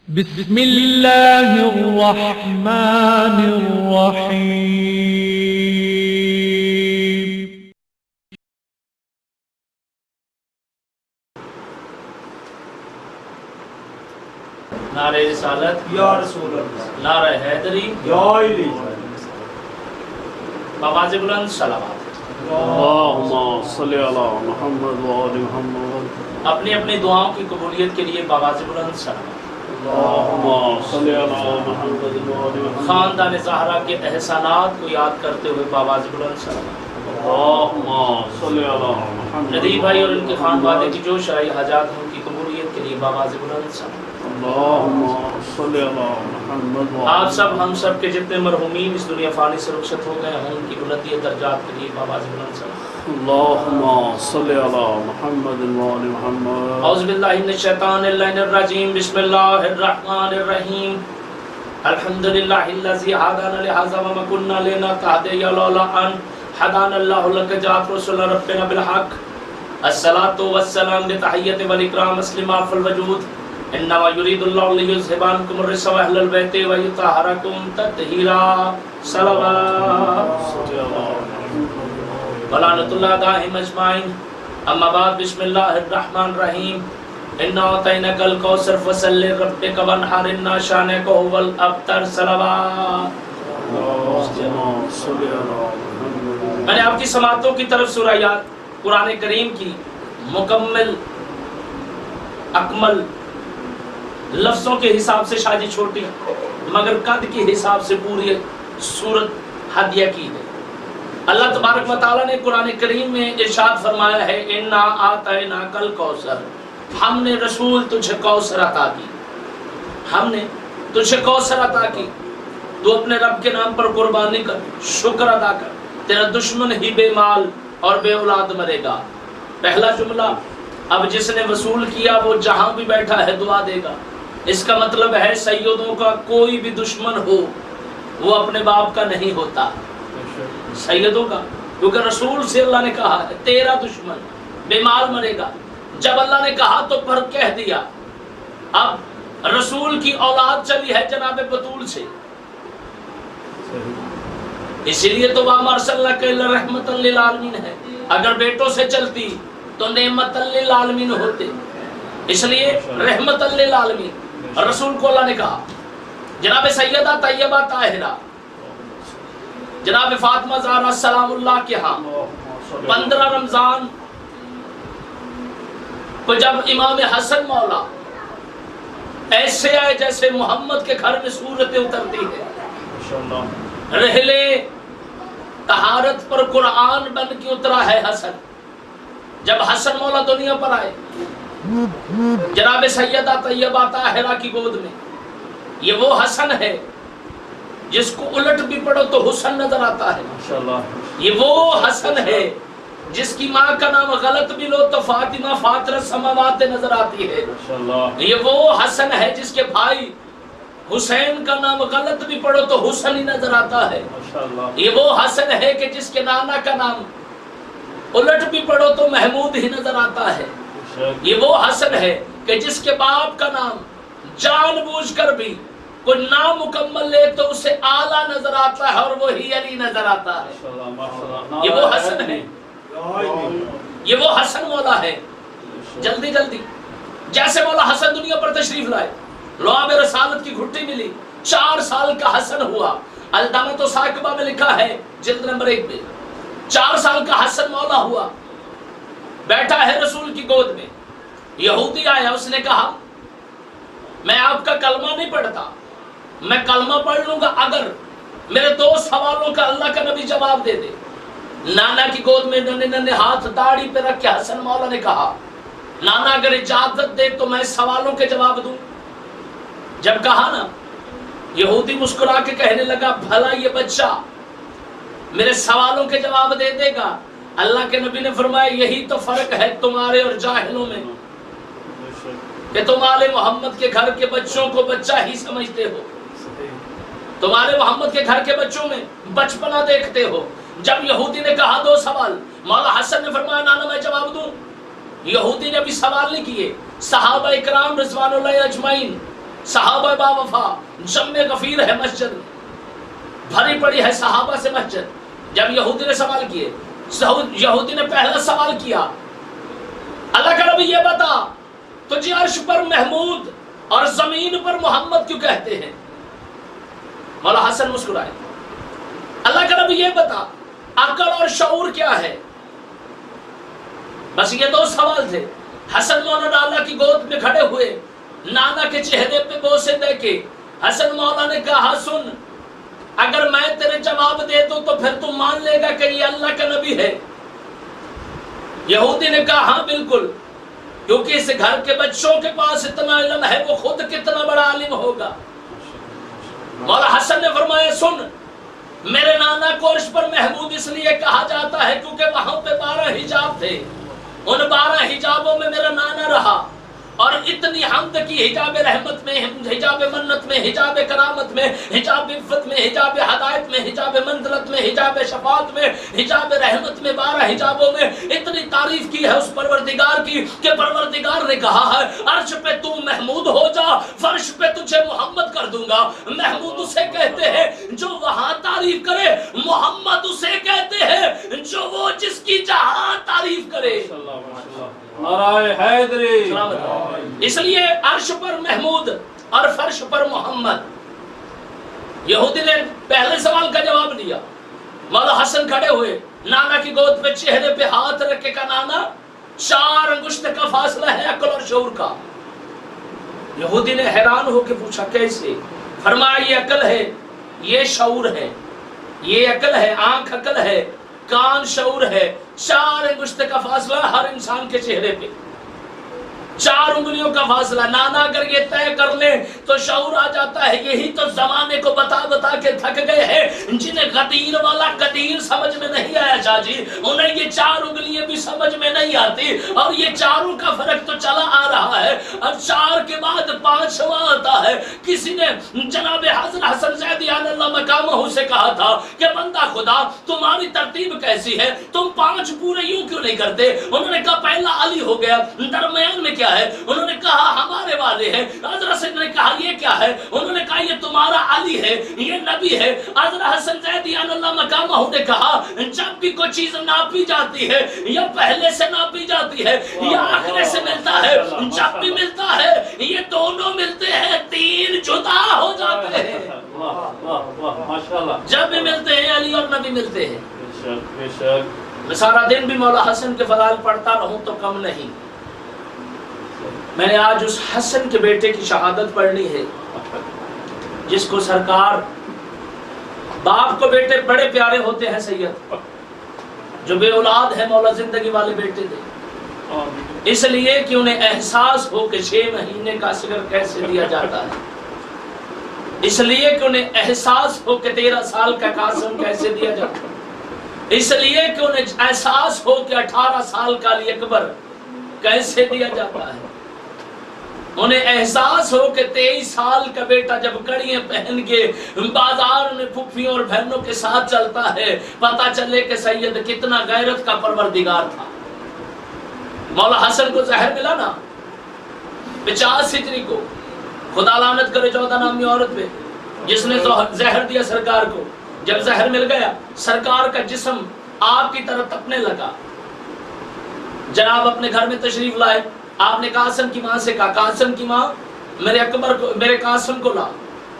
بسم اللہ الرحمن الرحیم۔ نعرہ رسالت یا رسول اللہ، نعرہ حیدری یا علی، بآواز بلند صلوات۔ اللہم صلی علی محمد وآل محمد۔ اپنی اپنی دعاؤں کی قبولیت کے لیے بآواز بلند صلوات۔ اللہم صلی علی محمد وآل محمد۔ خاندان زہرا کے احسانات کو یاد کرتے ہوئے بآواز بلند صلوات۔ اللہم صلی علی محمد۔ ندی بھائی اور ان کے خاندان کی جو شرعی حاجات ہیں ان کی قبولیت کے لیے بآواز بلند صلوات۔ اللہم صلی علی محمد وآل آپ سب ہم سب کے جتنے مرحومین اس دنیا فانی سے رخصت ہو گئے ہیں ان کی بلندی درجات کے لیے بآواز بلند صلوات۔ اللہم صلی علی محمد وآل محمد۔ اعوذ باللہ من الشیطان اللعین الرجیم، بسم اللہ الرحمن الرحیم۔ الحمدللہ الذی ہدانا لہذا وما كنا لنہتدی لولا ان ہدانا اللہ لقد رسول ربنا بالحق۔ الصلاۃ والسلام بتحیۃ والاکرام مسلما فی الوجود۔ انما یرید اللہ لیذھب عنکم الرجس واہل البیت ویطہرکم تطہیرا۔ صلوات ولعنۃ اللہ دائم اجمعین۔ اما بعد، بسم اللہ الرحمن الرحیم۔ انا اعطیناک الکوثر فصل لربک وانحر ان شانک هو الابتر۔ صلوات۔ اللہم صلی علی محمد۔ میں نے آپ کی سماعتوں کی طرف سورہ یاد قرآن کریم کی مکمل اکمل لفظوں کے حساب سے شاید چھوٹی مگر قد کے حساب سے پوری سورت ہدیہ کی ہے۔ اللہ تبارک و تعالیٰ نے قرآن کریم میں ارشاد فرمایا ہے انا اعطیناک الکوثر، ہم نے رسول تجھے کوثر عطا کی، ہم نے تجھے کوثر عطا کی، تو اپنے رب کے نام پر قربانی کر، شکر ادا کر، تیرا دشمن ہی بے مال اور بے اولاد مرے گا۔ پہلا جملہ، اب جس نے وصول کیا وہ جہاں بھی بیٹھا ہے دعا دے گا۔ اس کا مطلب ہے سیدوں کا کوئی بھی دشمن ہو وہ اپنے باپ کا نہیں ہوتا، سیدوں کا، کیونکہ رسول سے اللہ نے کہا ہے تیرا دشمن بے مال مرے گا۔ جب اللہ نے کہا تو پر کہہ دیا۔ اب رسول کی اولاد چلی ہے جناب بطول سے، اسی لیے تو وَمَا أَرْسَلْنَاكَ إِلَّا رَحْمَةً لِّلْعَالَمِينَ ہے۔ اگر بیٹوں سے چلتی تو نعمت للعالمین ہوتے، اس لیے رحمت للعالمین رسول کو اللہ نے کہا۔ جناب سیدہ طیبہ طاہرہ جناب فاطمہ زہرا سلام اللہ کے ہاں 15 رمضان کو جب امام حسن مولا ایسے آئے جیسے محمد کے گھر میں سورتیں اترتی ہیں، رحلے طہارت پر قرآن بن کے اترا ہے حسن۔ جب حسن مولا دنیا پر آئے جناب سیدہ طیبہ طاہرہ کی گود میں، یہ وہ حسن ہے جس کو الٹ بھی پڑھو تو حسن نظر آتا ہے، یہ وہ حسن ہے جس کی ماں کا نام غلط بھی لو تو فاطمہ فاطر السماوات نظر آتی ہے، یہ وہ حسن ہے جس کے بھائی حسین کا نام غلط بھی پڑھو تو حسن ہی نظر آتا ہے، یہ وہ حسن ہے کہ جس کے نانا کا نام الٹ بھی پڑھو تو محمود ہی نظر آتا ہے، یہ وہ حسن ہے کہ جس کے باپ کا نام جان بوجھ کر بھی کوئی نام مکمل لے تو اسے اعلیٰ نظر آتا ہے اور وہی علی نظر آتا ہے، یہ وہ حسن ہے، یہ وہ حسن مولا ہے۔ جلدی جلدی جیسے مولا حسن دنیا پر تشریف لائے، لعاب رسالت کی گھٹی ملی، 4 سال کا حسن ہوا۔ الدامۃ و ثاقبہ میں لکھا ہے جلد نمبر 1 میں 4 سال کا حسن مولا ہوا، بیٹھا ہے رسول کی گود میں۔ یہودی آیا، اس نے کہا میں آپ کا کلمہ نہیں پڑھتا، میں کلمہ پڑھ لوں گا اگر میرے 2 سوالوں کا اللہ کا نبی جواب دے دے۔ نانا کی گود میں ننے ننے ہاتھ داڑھی پہ رکھ کے حسن مولا نے کہا نانا اگر اجازت دے تو میں سوالوں کے جواب دوں۔ جب کہا نا، یہودی مسکرا کے کہنے لگا بھلا یہ بچہ میرے سوالوں کے جواب دے دے گا؟ اللہ کے نبی نے فرمایا یہی تو فرق ہے تمہارے اور جاہلوں میں کہ تم آل محمد کے گھر کے بچوں کو بچہ ہی سمجھتے ہو، تمہارے محمد کے گھر کے بچوں میں بچپنا دیکھتے ہو۔ جب یہودی نے کہا 2 سوال، مولا حسن نے فرمایا نانا میں جواب دوں؟ یہودی نے ابھی سوال نہیں کیے، صحابہ اکرام رضوان اللہ اجمعین صحابہ با وفا جم غفیر ہے مسجد، بھری پڑی ہے صحابہ سے مسجد۔ جب یہودی نے سوال کیے، یہودی نے پہلا سوال کیا، اللہ کا نبی یہ بتا تجھے عرش پر محمود اور زمین پر محمد کیوں کہتے ہیں؟ مولا حسن مسکرائے، اللہ کا نبی یہ بتا عقل اور شعور کیا ہے؟ بس یہ دو سوال تھے۔ حسن مولا نانا کی گود میں کھڑے ہوئے، نانا کے چہرے پہ بوسے دے کے حسن مولا نے کہا سن، اگر میں تیرے جواب دے دوں تو پھر تم مان لے گا کہ یہ اللہ کا نبی ہے؟ یہودی نے کہا ہاں بالکل، کیونکہ اس گھر کے بچوں کے پاس اتنا علم ہے، وہ خود کتنا بڑا عالم ہوگا۔ مولا حسن نے فرمایا سن، میرے نانا کو عرش پر محمود اس لیے کہا جاتا ہے کیونکہ وہاں پہ 12 حجاب تھے، ان 12 حجابوں میں میرا نانا رہا، اور اتنی حمد کی، حجاب رحمت میں، حجاب منت میں، حجاب کرامت میں، حجاب عفت میں، حجاب ہدایت میں، حجاب منزلت میں، حجاب شفاعت میں، حجاب رحمت میں، 12 حجابوں میں اتنی تعریف کی ہے اس پروردگار کی کہ پروردگار نے کہا ہے عرش پہ تو محمود ہو جا، فرش پہ تجھے محمد کر دوں گا۔ محمود اسے کہتے ہیں جو وہاں تعریف کرے، محمد اسے کہتے ہیں جو وہ جس کی جہاں تعریف کرے۔ نعرہ حیدری۔ اس لیے عرش پر محمود اور فرش پر محمد۔ یہودی نے پہلے سوال کا جواب دیا، مولا حسن کھڑے ہوئے، نانا کی گود پہ چہرے پہ ہاتھ رکھ کے کہا نانا 4 انگشت کا فاصلہ ہے عقل اور شعور کا۔ یہودی نے حیران ہو کے پوچھا کیسے؟ فرمایا یہ عقل ہے، یہ شعور ہے، یہ عقل ہے، آنکھ عقل ہے، کان شعور ہے۔ 4 انگشت کا فاصلہ ہر انسان کے چہرے پہ، 4 انگلیوں کا فاصلہ۔ نانا اگر یہ طے کر لیں تو شعور آ جاتا ہے۔ یہی تو زمانے کو بتا بتا کے تھک گئے ہیں، جنہیں غدیر والا قدیر سمجھ میں نہیں آیا شاہ جی، انہیں یہ 4 انگلیاں بھی سمجھ میں نہیں آتی، اور یہ چاروں کا فرق تو چلا آ رہا ہے۔ اب 4 کے بعد 5واں آتا ہے۔ کسی نے جناب حضرت حسن زیدی علی اللہ مقامہ سے کہا تھا کہ بندہ خدا تمہاری ترتیب کیسی ہے، تم 5 پورے یوں کیوں نہیں کرتے؟ انہوں نے کہا پہلا علی ہو گیا، درمیان میں کیا ہے؟ انہوں نے کہا ہمارے والے ہیں۔ حضرت حسن نے کہا یہ کیا ہے؟ انہوں نے کہا یہ تمہارا علی ہے، یہ نبی ہے۔ حضرت حسن زیدی علی اللہ مقامہ نے کہا جب بھی کوئی چیز ناپی جاتی ہے یا پہلے سے ناپی جاتی ہے یا آخرے سے ملتا ہے، جب بھی ملتا ہے یہ دونوں ملتے ہیں، 3 جدا ہو جاتے ہیں۔ جب بھی ملتے ہیں علی اور نبی ملتے ہیں۔ میں سارا دن بھی مولا حسن کے فضائل پڑھتا رہوں تو کم نہیں۔ میں نے آج اس حسن کے بیٹے کی شہادت پڑھنی ہے جس کو سرکار، باپ کو بیٹے بڑے پیارے ہوتے ہیں سید، جو بے اولاد ہے مولا زندگی والے بیٹے دے، اس لیے کہ انہیں احساس ہو کہ 6 مہینے کا اصغر کیسے دیا جاتا ہے، اس لیے کہ انہیں احساس ہو کہ 13 سال کا قاسم کیسے دیا جاتا ہے، اس لیے کہ انہیں احساس ہو کہ 18 سال کا علی اکبر کیسے دیا جاتا ہے، انہیں احساس ہو کہ 23 سال کا بیٹا جب کڑیاں پہن کے بازار میں پھپھیوں اور بہنوں کے ساتھ چلتا ہے، پتہ چلے کہ سید کتنا غیرت کا پروردگار تھا۔ مولا حسن کو زہر ملا نا 50 ہجری کو، خدا لعنت کرے 14 نامی عورت پہ جس نے زہر دیا سرکار کو۔ جب زہر مل گیا سرکار کا جسم آپ کی طرف تپنے لگا، جناب اپنے گھر میں تشریف لائے، آپ نے قاسم کی ماں سے کہا قاسم کی ماں میرے قاسم کو لا۔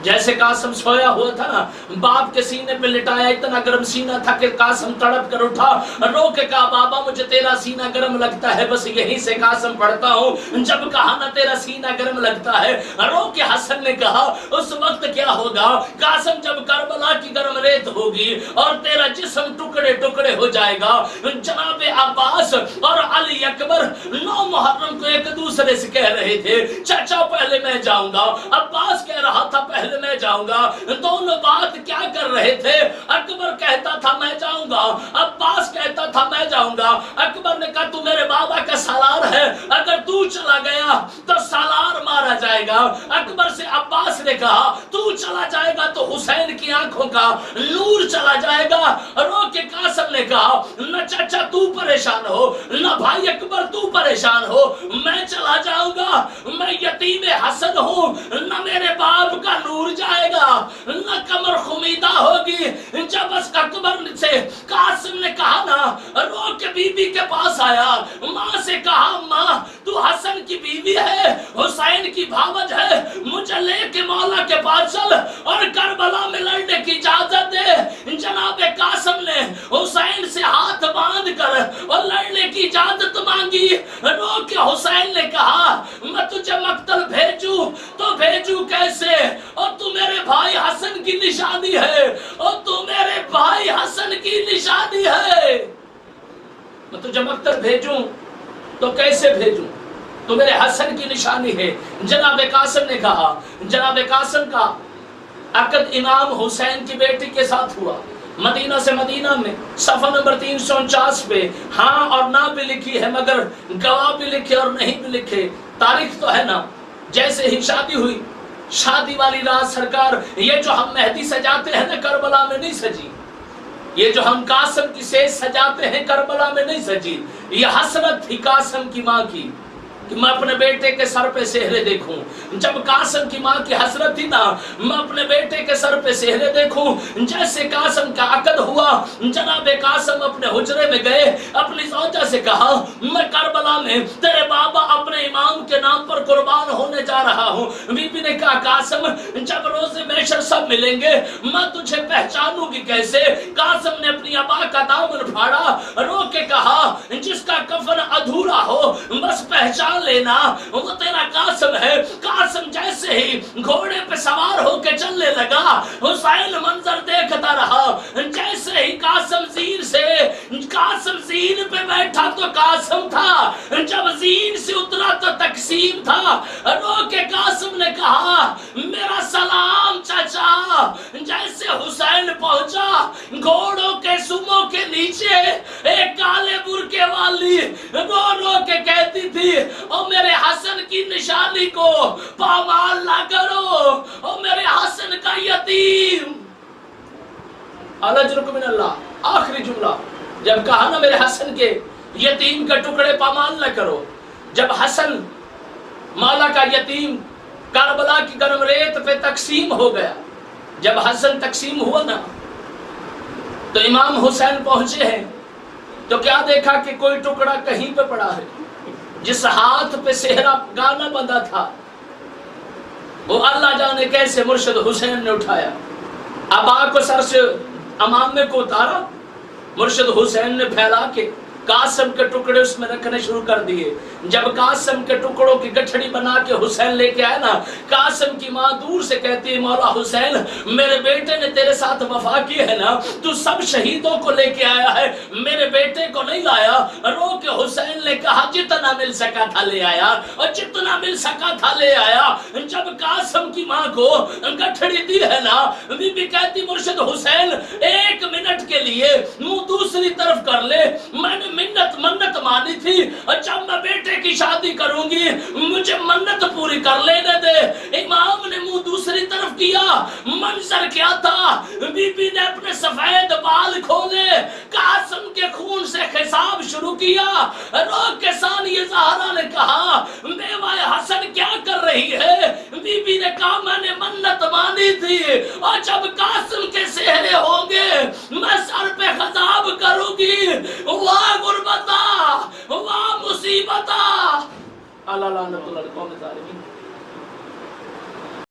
جیسے قاسم سویا ہوا تھا نا، باپ کے سینے پہ لٹایا، اتنا گرم سینہ تھا کہ قاسم تڑپ کر اٹھا، رو کے کہا بابا مجھے تیرا سینہ گرم لگتا ہے، بس یہیں سے قاسم پڑھتا ہوں۔ جب کہا نا تیرا سینہ گرم لگتا ہے، رو کے حسن نے کہا اس وقت کیا ہوگا؟ قاسم جب کربلا کی گرم ریت ہوگی اور تیرا جسم ٹکڑے ٹکڑے ہو جائے گا۔ جناب عباس اور علی اکبر 9 محرم کو ایک دوسرے سے کہہ رہے تھے چچا پہلے میں جاؤں گا، عباس کہہ رہا تھا پہلے میں جاؤں گا۔ دونوں بات کیا کر رہے تھے؟ اکبر کہتا تھا میں جاؤں گا، عباس کہتا تھا میں جاؤں گا۔ اکبر نے کہا تو میرے بابا کا سالار ہے، اگر تو چلا گیا تو سالار مارا چلا جائے گا؟ اکبر سے عباس نے کہا تو چلا جائے گا تو حسین کی آنکھوں کا نور چلا جائے گا۔ رو کے قاسم نے کہا نہ چچا تو پریشان ہو، نہ بھائی اکبر تو پریشان ہو، میں چلا جاؤں گا، میں یتیم حسن ہوں، نہ میرے باپ کا نور جائے گا نہ کمر خمیدہ ہوگی۔ جب اس اکبر سے قاسم نے کہا نا، رو کے بی بی کے پاس آیا، ماں سے کہا ماں تو حسن کی بیوی ہے، حسین کی بھاوج ہے، مجھے لے کے مولا کے پاس چل اور کربلا میں لڑنے کی اجازت دے۔ جناب قاسم نے حسین سے ہاتھ باندھ کر اور لڑنے کی اجازت مانگی۔ رو کے حسین نے کہا میں تجھے مقتل بھیجوں تو بھیجوں کیسے؟ اور تو میرے بھائی حسن کی نشانی ہے، اور تو میرے بھائی حسن کی نشانی ہے، میں تجھے مقتل بھیجوں تو کیسے بھیجوں؟ تو میرے حسن کی نشانی ہے۔ جناب قاسم نے کہا، جناب قاسم کا عقد امام حسین کی بیٹی کے ساتھ ہوا مدینہ سے مدینہ میں، صفحہ نمبر 349 پہ ہاں اور نہ بھی لکھی ہے، مگر گواہ بھی لکھے اور نہیں بھی لکھے، تاریخ تو ہے نا۔ جیسے ہی شادی ہوئی، شادی والی رات سرکار یہ جو ہم مہدی سجاتے ہیں نا کربلا میں نہیں سجی، یہ جو ہم قاسم کی سیج سجاتے ہیں کربلا میں نہیں سجی، یہ حسرت تھی قاسم کی ماں کی کہ میں اپنے بیٹے کے سر پہ سہرے دیکھوں۔ جب قاسم کی ماں کی حسرت تھی نا میں اپنے بیٹے کے سر پہ سہرے دیکھوں۔ جیسے قاسم کا عقد ہوا، جناب قاسم اپنے حجرے میں گئے، اپنی زوجہ سے کہا میں کربلا میں تیرے بابا اپنے امام کے نام پر قربان ہونے جا رہا ہوں۔ بی بی نے کہا قاسم جب روز محشر سب ملیں گے میں تجھے پہچانوں گی کیسے؟ قاسم نے اپنی ابا کا دامن پھاڑا، رو کے کہا جس کا کفن ادھورا ہو بس پہچان لینا وہ تیرا قاسم ہے۔ قاسم جیسے ہی گھوڑے پہ سوار ہو کے چلنے لگا، حسین منظر دیکھتا رہا۔ جیسے ہی قاسم زین پہ بیٹھا تو قاسم تھا، جب زین سے اترا تو تقسیم تھا۔ رو کے قاسم نے کہا میرا سلام چچا۔ جیسے حسین پہنچا، گھوڑوں کے سموں کے نیچے ایک کالے برقعے والی رو رو کے کہتی تھی او میرے حسن کی نشانی کو پامال نہ کرو، او میرے حسن کا یتیم۔ الجرک من اللہ، آخری جملہ جب کہا نا میرے حسن کے یتیم کا ٹکڑے پامال نہ کرو، جب حسن مولا کا یتیم کربلا کی گرم ریت پہ تقسیم ہو گیا، جب حسن تقسیم ہوا نا تو امام حسین پہنچے ہیں تو کیا دیکھا کہ کوئی ٹکڑا کہیں پہ پڑا ہے، جس ہاتھ پہ صحرا گانا بندھا تھا وہ اللہ جانے کیسے مرشد حسین نے اٹھایا، ابا کو سر سے امامے کو اتارا، مرشد حسین نے پھیلا کے قاسم کے ٹکڑے اس میں رکھنے شروع کر دیے۔ جب قاسم کے ٹکڑوں کی گٹھڑی بنا کے حسین لے کے آیا نا، قاسم کی ماں دور سے کہتی ہے مولا حسین میرے بیٹے نے تیرے ساتھ وفا کی ہے نا، تو سب شہیدوں کو لے کے آیا ہے، میرے بیٹے کو نہیں لایا۔ رو کے حسین نے کہا جتنا مل سکا تھا لے آیا، اور جتنا مل سکا تھا لے آیا۔ جب قاسم کی ماں کو گٹھڑی دی ہے نا، بی بی کہتی مرشد حسین ایک منٹ کے لیے منہ دوسری طرف کر لے، میں نے منت مانی تھی اور جب میں بیٹے کی شادی کروں گی مجھے منت پوری کر لینے دے۔ امام نے منہ دوسری طرف کیا، منظر کیا تھا، بی بی نے اپنے سفید بال کھولے، قاسم کے خون سے خساب شروع کیا۔ روک کے ثانیہ زہرا نے کہا بیوہ حسن کیا کر رہی ہے؟ بی بی نے کہا میں نے منت مانی تھی اور جب قاسم کے سہرے ہوں گے میں سر پہ خطاب کروں گی، واہ غربتا واہ مصیبتا۔ اللہ لعنت اللہ القوم الظالمین۔